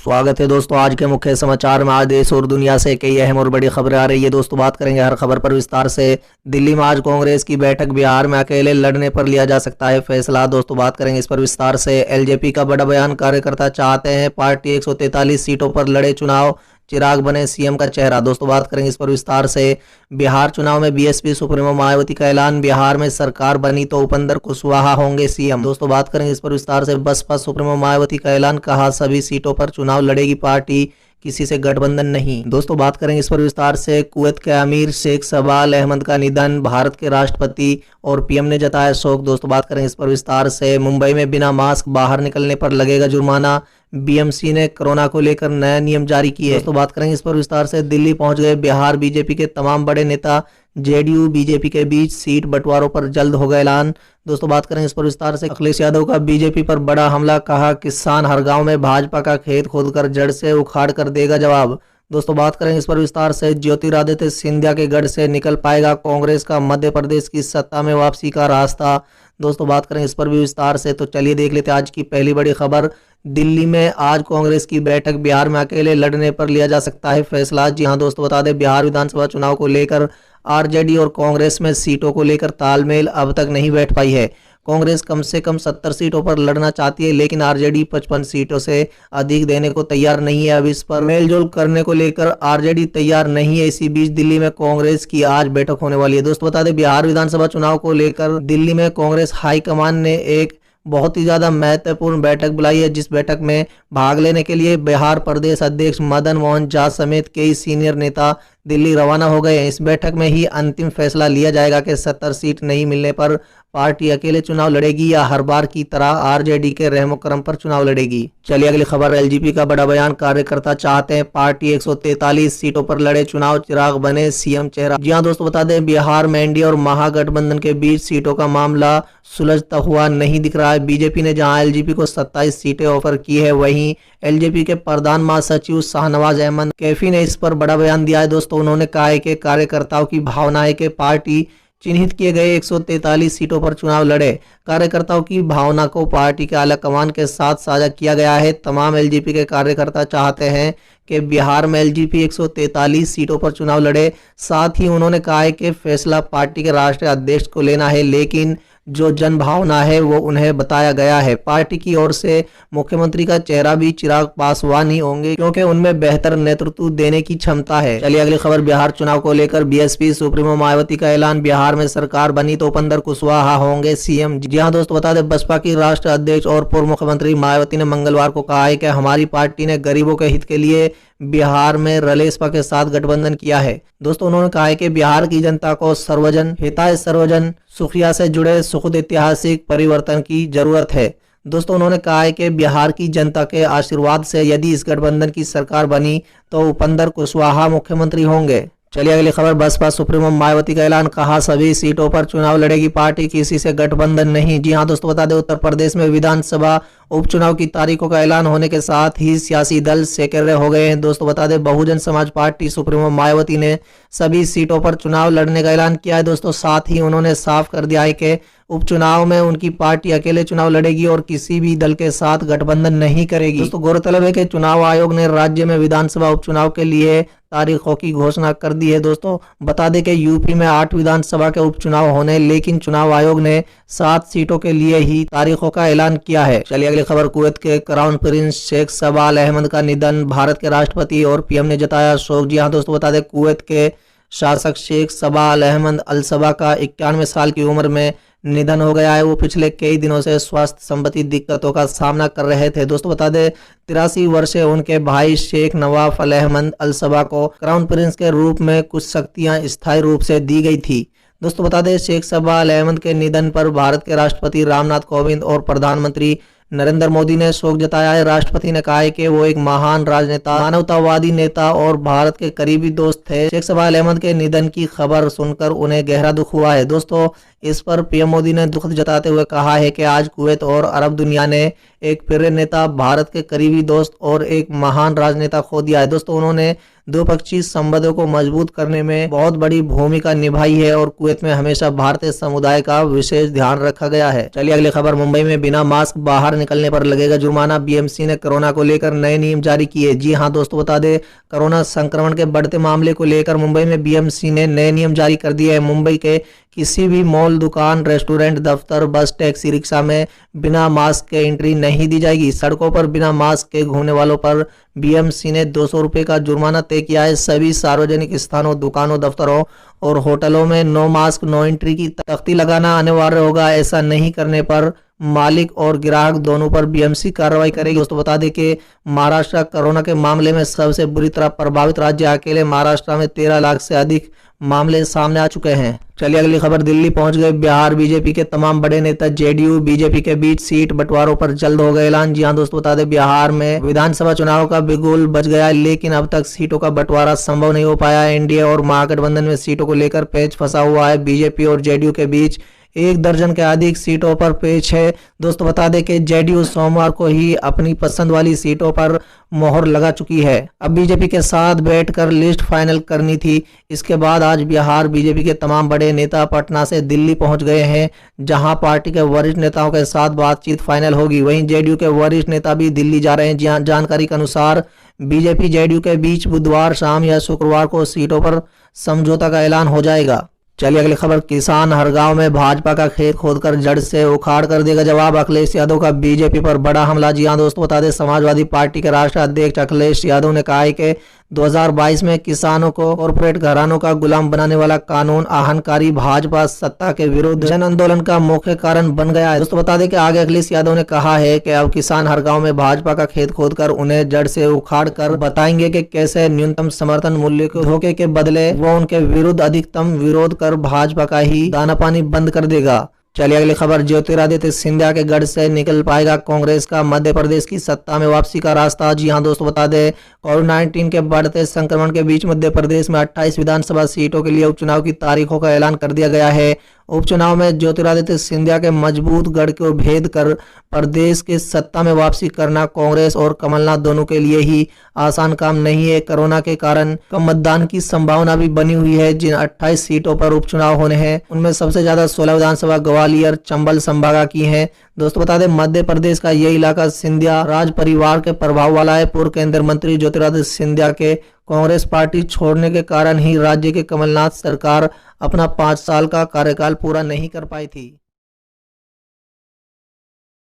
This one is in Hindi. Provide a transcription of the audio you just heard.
स्वागत है दोस्तों। आज के मुख्य समाचार में आज देश और दुनिया से कई अहम और बड़ी खबरें आ रही है। दोस्तों बात करेंगे हर खबर पर विस्तार से। दिल्ली में आज कांग्रेस की बैठक, बिहार में अकेले लड़ने पर लिया जा सकता है फैसला। दोस्तों बात करेंगे इस पर विस्तार से। एलजेपी का बड़ा बयान, कार्यकर्ता चाहते हैं पार्टी 143 सीटों पर लड़े चुनाव, चिराग बने सीएम का चेहरा। दोस्तों बात करेंगे इस पर विस्तार से। बिहार चुनाव में बीएसपी सुप्रीमो मायावती का ऐलान, बिहार में सरकार बनी तो उपेंद्र कुशवाहा होंगे सीएम। दोस्तों बात करेंगे इस पर विस्तार से। बसपा सुप्रीमो मायावती का ऐलान, कहा सभी सीटों पर चुनाव लड़ेगी पार्टी, किसी से गठबंधन नहीं। दोस्तों बात करेंगे इस पर विस्तार से। कुवैत के अमीर शेख सबाल अहमद का निधन, भारत के राष्ट्रपति और पीएम ने जताया शोक। दोस्तों बात करेंगे इस पर विस्तार से। मुंबई में बिना मास्क बाहर निकलने पर लगेगा जुर्माना, बीएमसी ने कोरोना को लेकर नया नियम जारी किए। दोस्तों बात करेंगे इस पर विस्तार से। दिल्ली पहुंच गए बिहार बीजेपी के तमाम बड़े नेता, जेडीयू बीजेपी के बीच सीट बंटवारों पर जल्द होगा ऐलान। दोस्तों बात करेंगे इस पर विस्तार से। अखिलेश यादव का बीजेपी पर बड़ा हमला, कहा किसान हर गांव में भाजपा का खेत खोदकर जड़ से उखाड़ कर देगा जवाब। दोस्तों बात करेंगे इस पर विस्तार से। ज्योतिरादित्य सिंधिया के गढ़ से निकल पाएगा कांग्रेस का मध्य प्रदेश की सत्ता में वापसी का रास्ता। दोस्तों बात करें इस पर भी विस्तार से। तो चलिए देख लेते हैं आज की पहली बड़ी खबर। दिल्ली में आज कांग्रेस की बैठक, बिहार में अकेले लड़ने पर लिया जा सकता है फैसला। जी हां दोस्तों, बता दें बिहार विधानसभा चुनाव को लेकर आरजेडी और कांग्रेस में सीटों को लेकर तालमेल अब तक नहीं बैठ पाई है। कांग्रेस कम से कम 70 सीटों पर लड़ना चाहती है, लेकिन आरजेडी 55 सीटों से अधिक देने को तैयार नहीं है। अब इस पर मेलजोल करने को लेकर आरजेडी तैयार नहीं है। इसी बीच दिल्ली में कांग्रेस की आज बैठक होने वाली है। दोस्तों बता दें बिहार विधानसभा चुनाव को लेकर दिल्ली में कांग्रेस हाईकमान ने एक बहुत ही ज्यादा महत्वपूर्ण बैठक बुलाई है, जिस बैठक में भाग लेने के लिए बिहार प्रदेश अध्यक्ष मदन मोहन झा समेत कई सीनियर नेता दिल्ली रवाना हो गए हैं। इस बैठक में ही अंतिम फैसला लिया जाएगा कि 70 सीट नहीं मिलने पर पार्टी अकेले चुनाव लड़ेगी या हर बार की तरह आरजेडी के रहमो करम पर चुनाव लड़ेगी। चलिए अगली खबर। एलजेपी का बड़ा बयान, कार्यकर्ता चाहते हैं पार्टी 143 सीटों पर लड़े चुनाव, चिराग बने सीएम चेहरा। जी हां दोस्तों, बता दें बिहार में एनडीए और महागठबंधन के बीच सीटों का मामला सुलझता हुआ नहीं दिख रहा है। बीजेपी ने जहां एलजेपी को 27 सीटें ऑफर की है, वहीं एलजेपी के प्रधान महासचिव शाहनवाज अहमद कैफी ने इस पर बड़ा बयान दिया है। दोस्तों उन्होंने कहा है कि कार्यकर्ताओं की भावना है कि पार्टी चिन्हित किए गए 143 सीटों पर चुनाव लड़े। कार्यकर्ताओं की भावना को पार्टी के आला कमान के साथ साझा किया गया है। तमाम एलजेपी के कार्यकर्ता चाहते हैं कि बिहार में एलजेपी 143 सीटों पर चुनाव लड़े। साथ ही उन्होंने कहा है कि फैसला पार्टी के राष्ट्रीय अध्यक्ष को लेना है, लेकिन जो जन भावना है वो उन्हें बताया गया है। पार्टी की ओर से मुख्यमंत्री का चेहरा भी चिराग पासवान ही होंगे, क्योंकि उनमें बेहतर नेतृत्व देने की क्षमता है। चलिए अगली खबर। बिहार चुनाव को लेकर बीएसपी सुप्रीमो मायावती का ऐलान, बिहार में सरकार बनी तो उपेंद्र कुशवाहा होंगे सीएम। जी हां दोस्तों, बता दें बसपा की राष्ट्रीय अध्यक्ष और पूर्व मुख्यमंत्री मायावती ने मंगलवार को कहा है कि हमारी पार्टी ने गरीबों के हित के लिए बिहार में रलेसपा के साथ गठबंधन किया है। दोस्तों उन्होंने कहा है कि बिहार की जनता को सर्वजन हिताय सर्वजन सुखिया से जुड़े सुखद ऐतिहासिक परिवर्तन की जरूरत है। दोस्तों उन्होंने कहा है कि बिहार की जनता के आशीर्वाद से यदि इस गठबंधन की सरकार बनी तो उपेंद्र कुशवाहा मुख्यमंत्री होंगे। चलिए अगली खबर। बसपा सुप्रीमो मायावती का ऐलान, कहा सभी सीटों पर चुनाव लड़ेगी पार्टी, किसी से गठबंधन नहीं। जी हां दोस्तों, बता दें उत्तर प्रदेश में विधानसभा उपचुनाव की तारीखों का ऐलान होने के साथ ही सियासी दल सक्रिय हो गए हैं। दोस्तों बता दें बहुजन समाज पार्टी सुप्रीमो मायावती ने सभी सीटों पर चुनाव लड़ने का ऐलान किया है। दोस्तों साथ ही उन्होंने साफ कर दिया है कि उपचुनाव में उनकी पार्टी अकेले चुनाव लड़ेगी और किसी भी दल के साथ गठबंधन नहीं करेगी। दोस्तों गौरतलब है कि चुनाव आयोग ने राज्य में विधानसभा उपचुनाव के लिए तारीखों की घोषणा कर दी है। दोस्तों बता दें कि यूपी में 8 विधानसभा के उपचुनाव होने, लेकिन चुनाव आयोग ने 7 सीटों के लिए ही तारीखों का ऐलान किया है। चलिए अगली खबर। कुवैत के क्राउन प्रिंस शेख सबाल अहमद का निधन, भारत के राष्ट्रपति और पीएम ने जताया शोक। जी हां दोस्तों, बता दें कुवैत के शासक शेख सबाल अहमद अल सबा का 91 साल की उम्र में निधन हो गया है। वो पिछले कई दिनों से स्वास्थ्य संबंधी दिक्कतों का सामना कर रहे थे। दोस्तों बता दें 83 वर्षीय उनके भाई शेख नवाफ अल अहमद अल सबा को क्राउन प्रिंस के रूप में कुछ शक्तियां स्थायी रूप से दी गई थी। दोस्तों बता दें शेख सबाल अल अहमद के निधन पर भारत के राष्ट्रपति रामनाथ कोविंद और प्रधानमंत्री नरेंद्र मोदी ने शोक जताया है। राष्ट्रपति ने कहा है कि वो एक महान राजनेता, मानवतावादी नेता और भारत के करीबी दोस्त थे। शेख सबाल अहमद के निधन की खबर सुनकर उन्हें गहरा दुख हुआ है। दोस्तों इस पर पीएम मोदी ने दुख जताते हुए कहा है कि आज कुवैत और अरब दुनिया ने एक प्रिय नेता, भारत के करीबी दोस्त और एक महान राजनेता खो दिया है। दोस्तों उन्होंने द्विपक्षीय संबंधों को मजबूत करने में बहुत बड़ी भूमिका निभाई है और कुवैत में हमेशा भारतीय समुदाय का विशेष ध्यान रखा गया है। चलिए अगली खबर, मुंबई में बिना मास्क बाहर निकलने पर लगेगा जुर्माना। बीएमसी ने कोरोना को लेकर नए नियम जारी किए। जी हां दोस्तों, बता दें कोरोना संक्रमण के बढ़ते मामले को लेकर मुंबई में बीएमसी ने नए नियम जारी कर दिए हैं। मुंबई के किसी भी मॉल, दुकान, रेस्टोरेंट, दफ्तर, बस, टैक्सी, रिक्शा में बिना मास्क के एंट्री नहीं दी जाएगी। सड़कों पर बिना मास्क के घूमने वालों पर बीएमसी ने 200 रुपये का जुर्माना तय किया है। सभी सार्वजनिक स्थानों, दुकानों, दफ्तरों और होटलों में नो मास्क नो एंट्री की तख्ती लगाना अनिवार्य होगा। ऐसा नहीं करने पर मालिक और ग्राहक दोनों पर बीएमसी कार्रवाई करेगी। दोस्तों बता दें कि महाराष्ट्र कोरोना के मामले में सबसे बुरी तरह प्रभावित राज्य। अकेले महाराष्ट्र में 13 लाख से अधिक मामले सामने आ चुके हैं। चलिए अगली खबर, दिल्ली पहुंच गए बिहार बीजेपी के तमाम बड़े नेता। जेडीयू बीजेपी के बीच सीट बंटवारों पर जल्द होगा ऐलान। जी हां दोस्तों, बता दें बिहार में विधानसभा चुनाव का बिगुल बज गया है, लेकिन अब तक सीटों का बंटवारा संभव नहीं हो पाया। एनडीए और महागठबंधन में सीटों को लेकर पेच फंसा हुआ है। बीजेपी और जेडीयू के बीच 1 दर्जन के अधिक सीटों पर पेच है। दोस्तों बता दें कि जेडीयू सोमवार को ही अपनी पसंद वाली सीटों पर मोहर लगा चुकी है। अब बीजेपी के साथ बैठकर लिस्ट फाइनल करनी थी। इसके बाद आज बिहार बीजेपी के तमाम बड़े नेता पटना से दिल्ली पहुंच गए हैं, जहां पार्टी के वरिष्ठ नेताओं के साथ बातचीत फाइनल होगी। वहीं जेडीयू के वरिष्ठ नेता भी दिल्ली जा रहे हैं। जानकारी के अनुसार बीजेपी जेडीयू के बीच बुधवार शाम या शुक्रवार को सीटों पर समझौता का ऐलान हो जाएगा। चलिए अगली खबर, किसान हर गांव में भाजपा का खेत खोदकर जड़ से उखाड़ कर देगा जवाब। अखिलेश यादव का बीजेपी पर बड़ा हमला। जी हां दोस्तों, बता दें समाजवादी पार्टी के राष्ट्रीय अध्यक्ष अखिलेश यादव ने कहा है कि 2022 में किसानों को कॉर्पोरेट घरानों का गुलाम बनाने वाला कानून आहनकारी भाजपा सत्ता के विरुद्ध जन आंदोलन का मुख्य कारण बन गया है। दोस्तों बता दें कि आगे अखिलेश यादव ने कहा है कि अब किसान हर गांव में भाजपा का खेत खोदकर उन्हें जड़ से उखाड़ कर बताएंगे कि कैसे न्यूनतम समर्थन मूल्य के धोखे के बदले वो उनके विरुद्ध अधिकतम विरोध कर भाजपा का ही दाना पानी बंद कर देगा। चलिए अगली खबर, ज्योतिरादित्य सिंधिया के गढ़ से निकल पाएगा कांग्रेस का मध्य प्रदेश की सत्ता में वापसी का रास्ता। जी हां दोस्तों, बता दें कोविड-19 के बढ़ते संक्रमण के बीच मध्य प्रदेश में 28 विधानसभा सीटों के लिए उपचुनाव की तारीखों का ऐलान कर दिया गया है। उपचुनाव में ज्योतिरादित्य सिंधिया के मजबूत गढ़ को भेद कर प्रदेश के सत्ता में वापसी करना कांग्रेस और कमलनाथ दोनों के लिए ही आसान काम नहीं है। कोरोना के कारण कम मतदान की संभावना भी बनी हुई है। जिन 28 सीटों पर उपचुनाव होने हैं उनमें सबसे ज्यादा 16 विधानसभा ग्वालियर, चंबल संभाग की हैं। दोस्तों बता दें मध्य प्रदेश का ये इलाका सिंधिया राज परिवार के प्रभाव वाला है। पूर्व केंद्रीय मंत्री ज्योतिरादित्य सिंधिया के कांग्रेस पार्टी छोड़ने के कारण ही राज्य के कमलनाथ सरकार अपना 5 साल का कार्यकाल पूरा नहीं कर पाई थी।